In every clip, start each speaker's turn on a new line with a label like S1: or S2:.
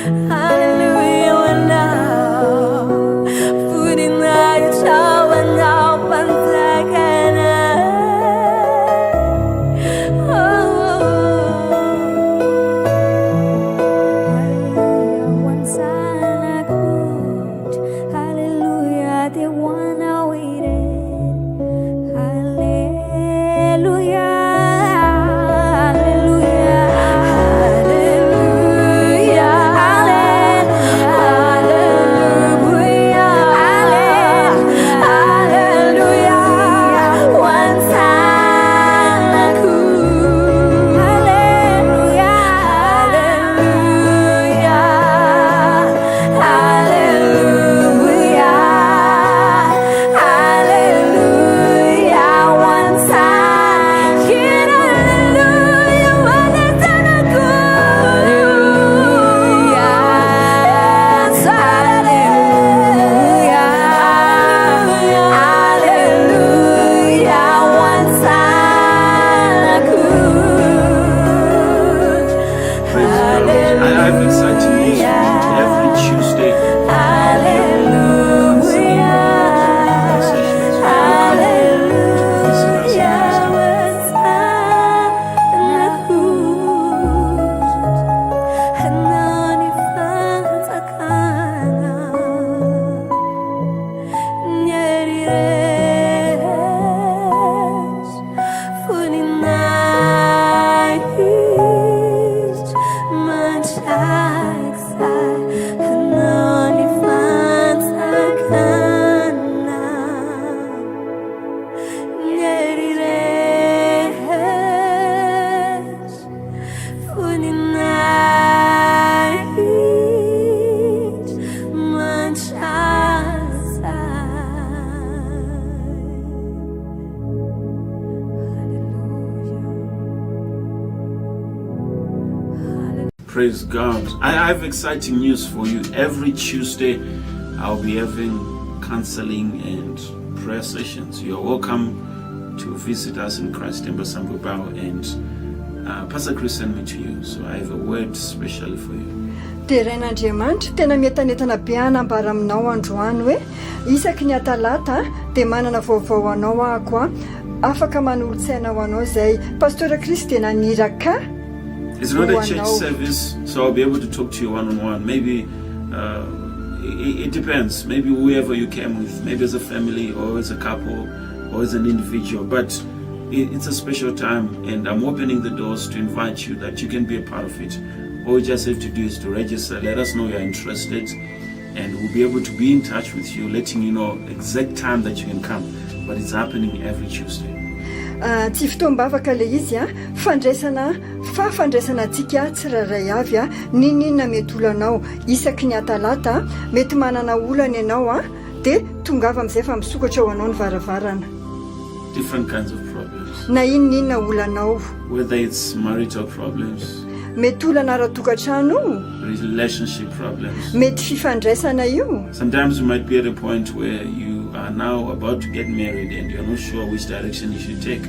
S1: Hallelujah, and now food in the chow and now pantlakana. Hallelujah, one sana good. Hallelujah, the one awaited. Hallelujah.
S2: Praise God. I have exciting news for you. Every Tuesday, I'll be having counseling and prayer sessions. You're welcome to visit us in Christ Temple Sambubao, and Pastor Chris sent me to you, so I have a word specially for you.
S3: Teren'Andriamanitra tena mientanetana be anambara aminao androany hoe isaky ny atalata dia manana vaovao anao ako afaka manolotsaina ho anao zay Pastor Chris dia naniraka.
S2: It's not a church service, so I'll be able to talk to you one-on-one. Maybe it depends. Maybe whoever you came with, maybe as a family or as a couple or as an individual. But it's a special time, and I'm opening the doors to invite you that you can be a part of it. All you just have to do is to register. Let us know you're interested, and we'll be able to be in touch with you, letting you know exact time that you can come. But it's happening every Tuesday.
S3: Tsy fitombavaka le izy fandraisana antsika tsiraray avy ninina mety olanao isaky ny atalata mety manana olana ianao dia tongava amin'izay fa misokatra ho anao ny varavarana.
S2: Different kinds of problems.
S3: Na inona olanao,
S2: whether it's marital problems,
S3: mety olana ara-tokatrano,
S2: relationship problems.
S3: Mety fifandraisana io.
S2: Sometimes you might be at a point where you are now about to get married and you're not sure which direction you should take.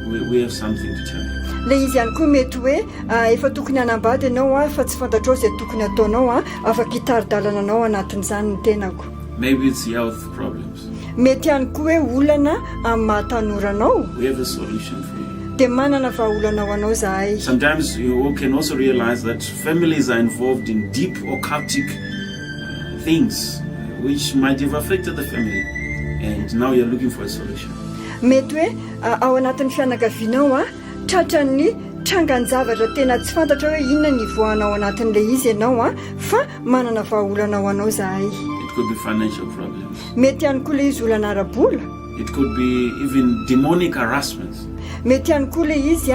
S2: We have something to tell you.
S3: Le izy ihany koa mety hoe efa tokony hanambady ianao fa tsy fantatrao izay tokony ataonao afaka hitaridalana anao anatin'izany ny tenako.
S2: Maybe it's health problems.
S3: Mety ihany koa hoe olana amin'ny mahatanoranao.
S2: We have a solution for you.
S3: Dia manana vahaolana ho anao zahay.
S2: Sometimes you can also realize that families are involved in deep occultic things which might have affected the family, and now you're looking for a solution.
S3: Mety hoe ao anatin'ny fianakavianao tratran'ny trangan-javatra tena tsy fantatra hoe inona ny voanao anatin'le izy ianao fa manana vahaolana ho anao zahay.
S2: It could be financial problems.
S3: Mety ihany koa le izy olana ara-bola.
S2: It could be even demonic harassment.
S3: Mety ihany koa le izy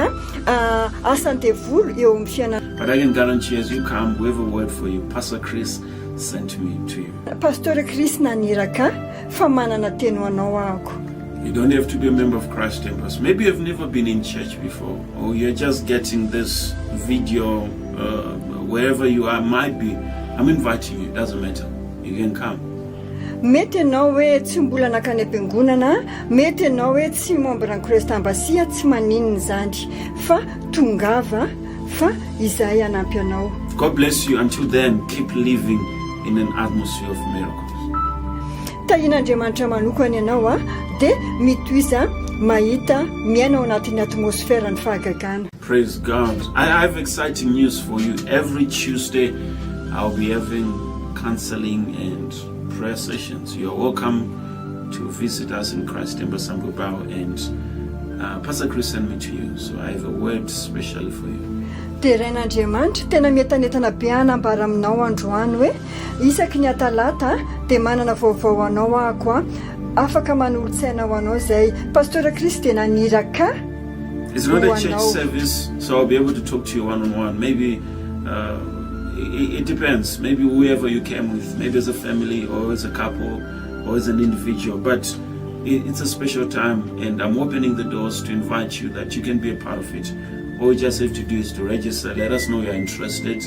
S3: asan-devolo eo amin'ny fianana.
S2: But I can guarantee as you come, we have a word for you. Pastor Chris sent me to you.
S3: Pastor Chris naniraka fa manana teny ho anao ako.
S2: You don't have to be a member of Christ Temples. Maybe you've never been in church before, or you're just getting this video wherever you are, might be. I'm inviting you. It doesn't matter. You can come.
S3: Mety ianao hoe tsy mbola nakany am-piangonana, mety ianao hoe tsy membre ny Krista Ambasia, tsy maninona izany, fa tongava fa izahay hanampy anao.
S2: God bless you. Until then, keep living in an atmosphere of miracles.
S3: Tahian'Andriamanitra manokana ianao a dia mitoiza mahita miaina ao anatin'ny atmosferany fahagagana.
S2: Praise God. I have exciting news for you. Every Tuesday, I'll be having counseling and prayer sessions. You're welcome to visit us in Christ Temple Sambubao, and Pastor Chris sent me to you, so I have a word specially for you.
S3: Dia rain'Andriamanitra tena mientanetana be hanambara aminao androany hoe isaky ny atalata dia manana vaovao anao ahako a afaka manolotsaina ho anao izay Pastora Chris dia naniraka.
S2: It's not a church service, so I'll be able to talk to you one-on-one. Maybe it depends. Maybe whoever you came with, maybe as a family or as a couple or as an individual. But it's a special time, and I'm opening the doors to invite you that you can be a part of it. All you just have to do is to register. Let us know you're interested,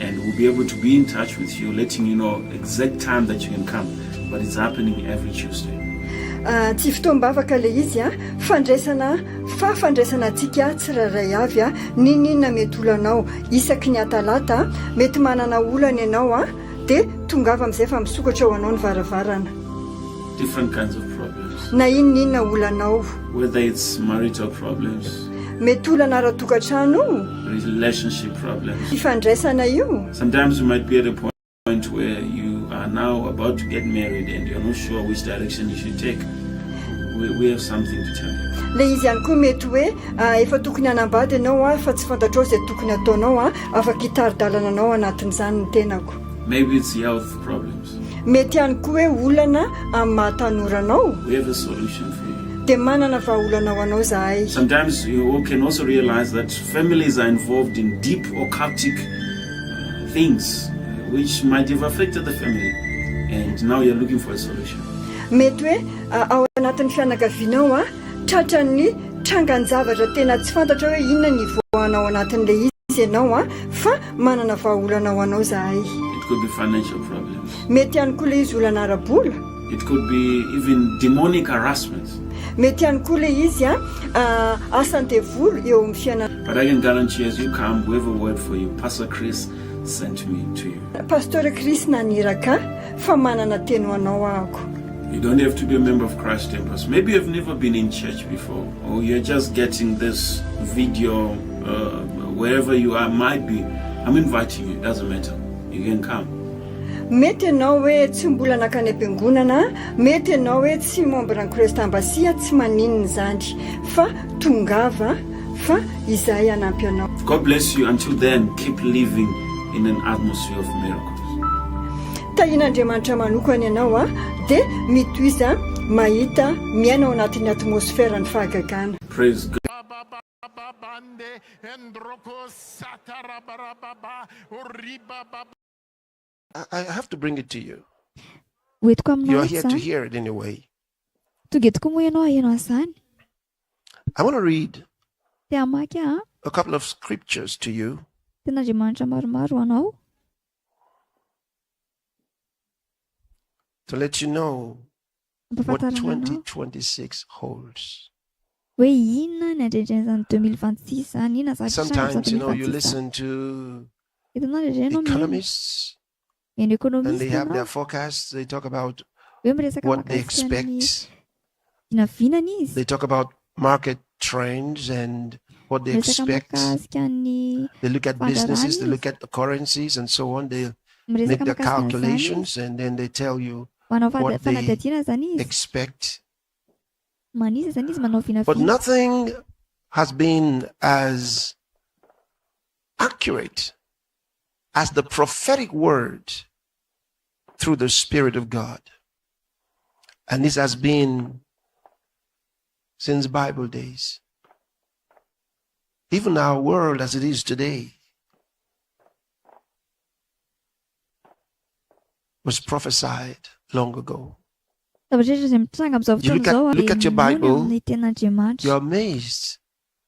S2: and we'll be able to be in touch with you, letting you know exact time that you can come. But it's happening every Tuesday.
S3: Tsy fotoam-bavaka le izy a fandraisana antsika tsirairay avy a ninina mety olanao isaky ny atalata mety manana olana ianao a dia tongava amin'izay fa misokatra ao anao ny varavarana.
S2: Different kinds of problems.
S3: Na inona olanao,
S2: Whether it's marital problems,
S3: mety olana ara-tokantrano,
S2: relationship problems.
S3: ifandraisana io.
S2: Sometimes you might be at a point where you are now about to get married and you're not sure which direction you should take. We have something to tell you.
S3: Le izy ihany koa mety hoe efa tokony hanambady ianao a fa tsy fantatrao izay tokony ataonao a afaka hitari-dalana anao anatin'izany ny tenako.
S2: Maybe it's health problems.
S3: Mety ihany koa hoe olana amin'ny mahatanoranao
S2: We have a solution for you.
S3: dia manana vahaolanao anao zahay.
S2: Sometimes you can also realize that families are involved in deep occultic things which might have affected the family, and now you're looking for a solution.
S3: Mety hoe ao anatin'ny fianakavianao a tratran'ny trangan-javatra tena tsy fantatra hoe inona ny voanao anatin'ilay izy ianao a fa manana vahaolanao anao zahay.
S2: It could be financial problems.
S3: Mety ihany koa le izy olana ara-bola.
S2: It could be even demonic harassment.
S3: Mety ihany koa le izy a asan-devoly eo amin'ny fiainana.
S2: But I can guarantee as you come, we have a word for you. Pastor Chris sent me to you.
S3: Pastora Chris naniraka fa manana teny ho anao ahako.
S2: You don't have to be a member of Christ Temples. Maybe you've never been in church before, or you're just getting this video wherever you are, might be. I'm inviting you. It doesn't matter. You can come.
S3: Mety ianao hoe tsy mbola nakany am-piangonana, mety ianao hoe tsy membre ny Christ Embassy, tsy maninona izany, fa tongava fa izahay hanampy anao.
S2: God bless you. Until then, keep living in an atmosphere of miracles.
S3: Tahian'Andriamanitra manokana ianao a dia mitoiza mahita miaina ao anatin'ny atmosferany fahagagana.
S2: Praise God.
S4: I have to bring it to you.
S5: Hoentiko aminao
S4: You're here to
S5: izany.
S4: hear it anyway.
S5: Tonga eto koa moa ianao hahenao an'izany.
S4: I want to read
S5: Te hamaky a
S4: a couple of scriptures to you
S5: ten'Andriamanitra maromaro anao
S4: to let you know what
S5: ampahafantarana anao
S4: 2026 holds.
S5: hoe inona ny andrendren'izany 2026 zany, inona zavatra
S4: Sometimes, you
S5: 2026
S4: listen to
S5: etonao ndrendrenao
S4: economists
S5: mihaino
S4: and they
S5: ekonomista
S4: have their
S5: ianao
S4: forecasts. They talk about
S5: hoe miresaka
S4: what they
S5: mahakasika ny
S4: expect.
S5: vinavinana izy,
S4: They talk about market trends and what they
S5: miresaka
S4: expect.
S5: mahakasika ny
S4: They look at businesses, they look at the currencies and so on. They make
S5: miresaka
S4: their
S5: mahakasika an'izany
S4: calculations and then they tell you
S5: manao
S4: what they
S5: fanadihadiana zany izy,
S4: expect.
S5: manisa zany izy manao
S4: But
S5: vinavina.
S4: nothing has been as accurate as the prophetic word through the Spirit of God. And this has been since Bible days. Even our world as it is today was prophesied long ago.
S5: Zavatra rehetra izay mitranga amin'izao
S4: You
S5: fotoana
S4: look at your
S5: izao
S4: Bible,
S5: amin'ny ten'Andriamanitra.
S4: You're amazed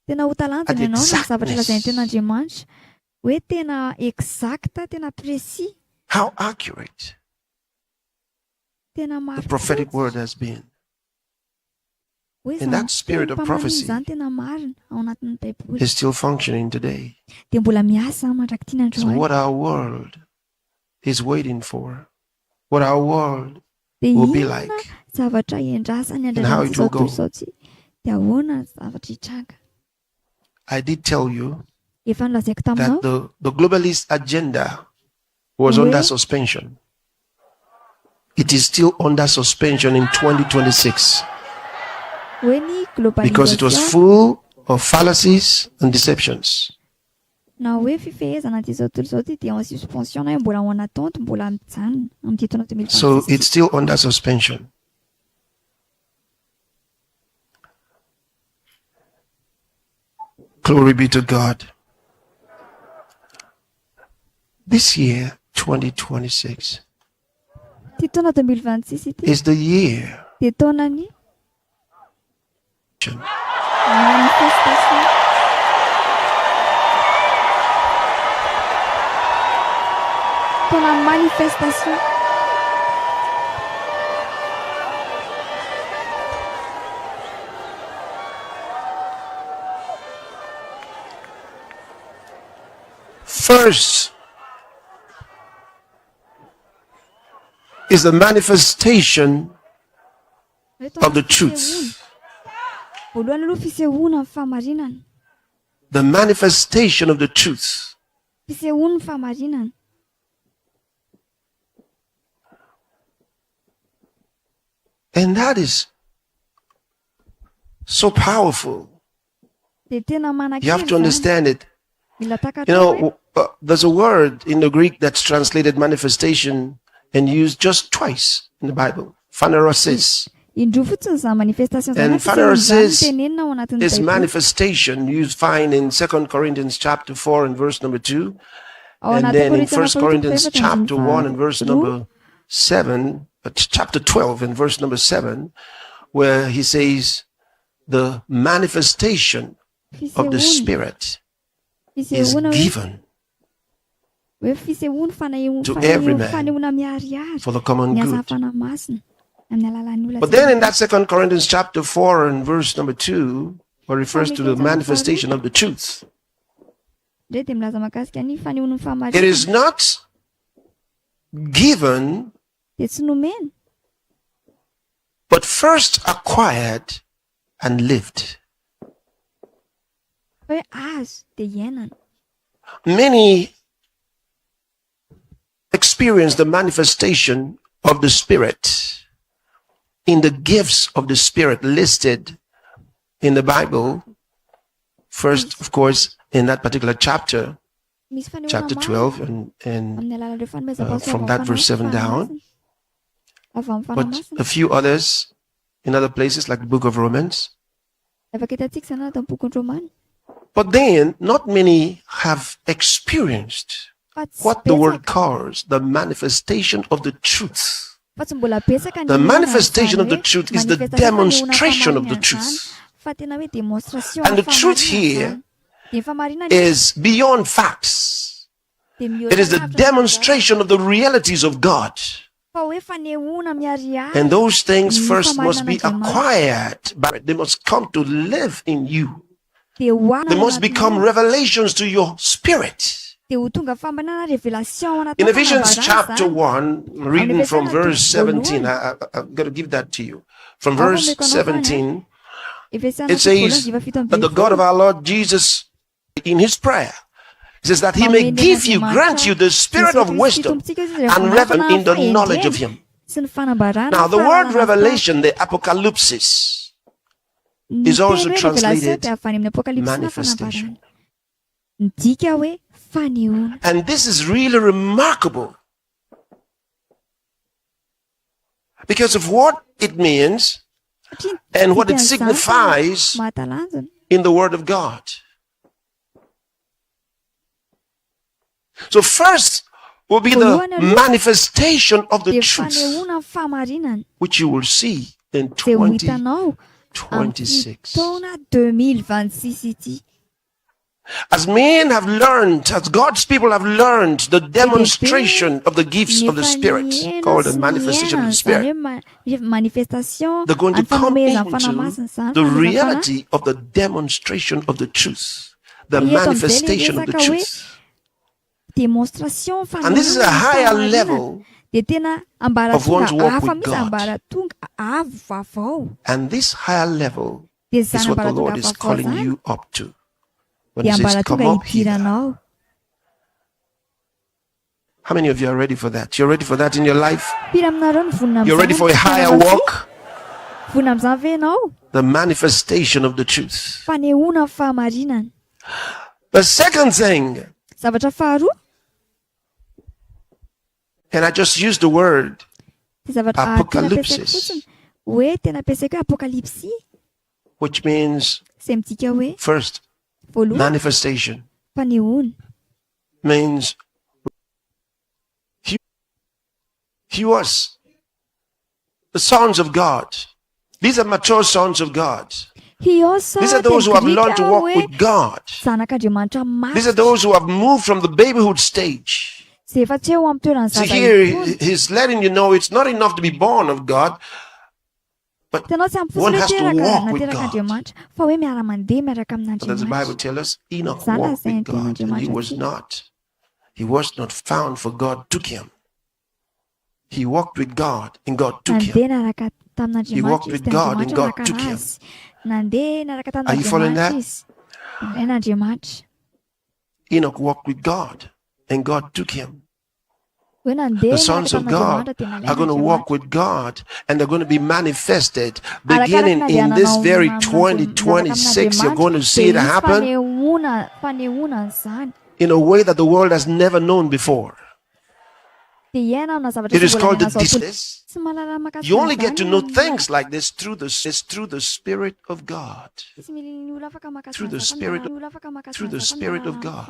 S5: Tena ho talanjona
S4: at
S5: ianao na zavatra
S4: exactness.
S5: lazain'ny ten'Andriamanitra hoe tena exacta, tena précis,
S4: how accurate
S5: tena
S4: the
S5: marina.
S4: prophetic word has been.
S5: hoe
S4: And
S5: zany
S4: that spirit of
S5: tenim-pamanina
S4: prophecy
S5: zany tena marina ao anatin'ny baiboly
S4: is still functioning today.
S5: dia mbola miasa mandrakitiana
S4: It's
S5: andro
S4: what our world is waiting for, what our world
S5: dia
S4: will be
S5: inona
S4: like.
S5: zavatra endrasany
S4: And how it will go.
S5: andraran'izao tsy dia ahoana zavatra hitranga.
S4: I did tell you
S5: Efa nolazaiko taminao
S4: that the globalist agenda was under suspension. It is still under suspension in 2026
S5: hoe ny
S4: because it was
S5: globalisation
S4: full of fallacies and deceptions.
S5: na hoe fifehezana ty zao tontolo zao ty dia en suspension na hoe mbola ao anatonto mbola mijanona amin'ity taona 2026.
S4: So it's still under suspension. Glory be to God. This year, 2026,
S5: ty taona 2026 ity
S4: is the year
S5: dia taonany manifestation. Taona manifestation.
S4: first is the manifestation
S5: Hoe taona
S4: of the
S5: fisehoana.
S4: truth.
S5: Voalohany aloha fisehoana ny fahamarinana.
S4: The manifestation of the truth.
S5: Fisehoana ny fahamarinana.
S4: And that is so powerful.
S5: Dia tena
S4: You have to
S5: manan-kevy zany.
S4: understand it.
S5: Mila takatao
S4: You
S5: hoe
S4: know, there's a word in the Greek that's translated manifestation and used just twice in the Bible. Phanerosis.
S5: indroa fotsiny izany manifestation zany
S4: And
S5: na fisehoana zany
S4: Phanerosis
S5: tenenina ao anatin'ny
S4: This
S5: Baiboly.
S4: manifestation you find in 2 Corinthians chapter 4 and verse number 2.
S5: Ao
S4: And
S5: anaty
S4: then in
S5: Korintana
S4: 1 Corinthians
S5: fahaefatra
S4: chapter
S5: andiny
S4: 1 and verse
S5: faharoa,
S4: number 7, chapter 12 and verse number 7, where he says the manifestation of the
S5: fisehoana
S4: Spirit is
S5: fisehoana hoe
S4: given
S5: fisehoana
S4: to every man
S5: fanehoana miharihary
S4: for the common
S5: ny asa
S4: good.
S5: hafana masina amin'ny alalan'ny olona
S4: But then in that 2 Corinthians chapter 4 and verse number 2, where it refers to the manifestation of the truth,
S5: ndre dia milaza mahakasika ny fanehoana ny
S4: it
S5: fahamarinana
S4: is not given
S5: dia tsy nomena
S4: but first acquired and lived.
S5: hoe azo dia iainana.
S4: Many experience the manifestation of the Spirit in the gifts of the Spirit listed in the Bible. First, of course, in that particular chapter,
S5: Misy fanehoana
S4: chapter
S5: maro
S4: 12, and
S5: amin'ny alalan'ireo fanomezam-pahasoa
S4: from
S5: avy
S4: that
S5: amin'ny
S4: verse 7 down.
S5: fanamasina. Avy amin'ny
S4: but
S5: fanamasina.
S4: a few others in other places, like the book of Romans.
S5: Afaka hitantsika zany anaty bokin'ny Romana.
S4: But then, not many have experienced
S5: Fa tsy
S4: what the word
S5: betsaka-
S4: calls the manifestation of the truth.
S5: fa tsy mbola betsaka ny
S4: The
S5: miaina
S4: manifestation of
S5: zany
S4: the
S5: hoe
S4: truth is the
S5: manifestation
S4: demonstration of the
S5: fanehoana
S4: truth.
S5: fahamarinana fa tena hoe demonstration
S4: And the truth
S5: fahamarinana
S4: here
S5: zany. Dia ny fahamarinana
S4: is beyond facts.
S5: dia
S4: It is the
S5: mihoatra
S4: demonstration of the realities of God.
S5: fa hoe fanehoana miharihary
S4: And those things
S5: Ny
S4: first must be
S5: fahamarinana
S4: acquired, but they must come to live in you.
S5: dia hoanina
S4: They must become revelations to your spirit.
S5: dia ho tonga fahamarinana revelation ao anaty
S4: In Ephesians
S5: fanambarana
S4: chapter
S5: zany.
S4: 1, reading from verse 17, I'm going to give that to you. From verse 17,
S5: Efesiana
S4: it says
S5: 1:17
S4: that the God of our Lord Jesus, in his prayer, he says that he may give you, grant you the spirit of wisdom and revel in the knowledge of him.
S5: sy ny fanambarana
S4: Now, the word
S5: fahalalana
S4: revelation, the apocalypsis,
S5: ny
S4: is also
S5: teny hoe
S4: translated
S5: revelation dia avy any amin'ny apocalypse na
S4: manifestation.
S5: fanambarana. Ny dika hoe fanehoana.
S4: And this is really remarkable because of what it means
S5: Satria
S4: and what it
S5: dikan'izany
S4: signifies
S5: mahatalanjona.
S4: in the Word of God. So first will be the manifestation of the
S5: Dia
S4: truth,
S5: fanehoana ny fahamarinana
S4: which you will see in
S5: dia ho hitanao
S4: 2026.
S5: taona 2026 ity.
S4: As men have learned, as God's people have learned the demonstration of the gifts of the Spirit, called the manifestation of the Spirit, they're going to come into the reality of the demonstration of the truth, the manifestation of the truth. And this is a higher level of one's walk with God. And this higher level is what the Lord is calling you up to. When he says, come up here. How many of you are ready for that? You're ready for that in your life? You're ready for a higher walk? The manifestation of the truth. The second thing, and I just used the word apocalypsis, which means first, manifestation means he was the sons of God. These are mature sons of God. These are those who have learned to walk with God. These are those who have moved from the babyhood stage. See, here he's letting you know it's not enough to be born of God, but one has to walk with God. But does the Bible tell us Enoch walked with God and he was not found, for God took him. He walked with God and God took him. He walked with God and God took him. Are you following that? Enoch walked with God and God took him. The sons of God are going to walk with God and they're going to be manifested beginning in this very 2026. You're going to see it happen in a way that the world has never known before. It is called the disciples. You only get to know things like this through the Spirit of God. Through the Spirit of God.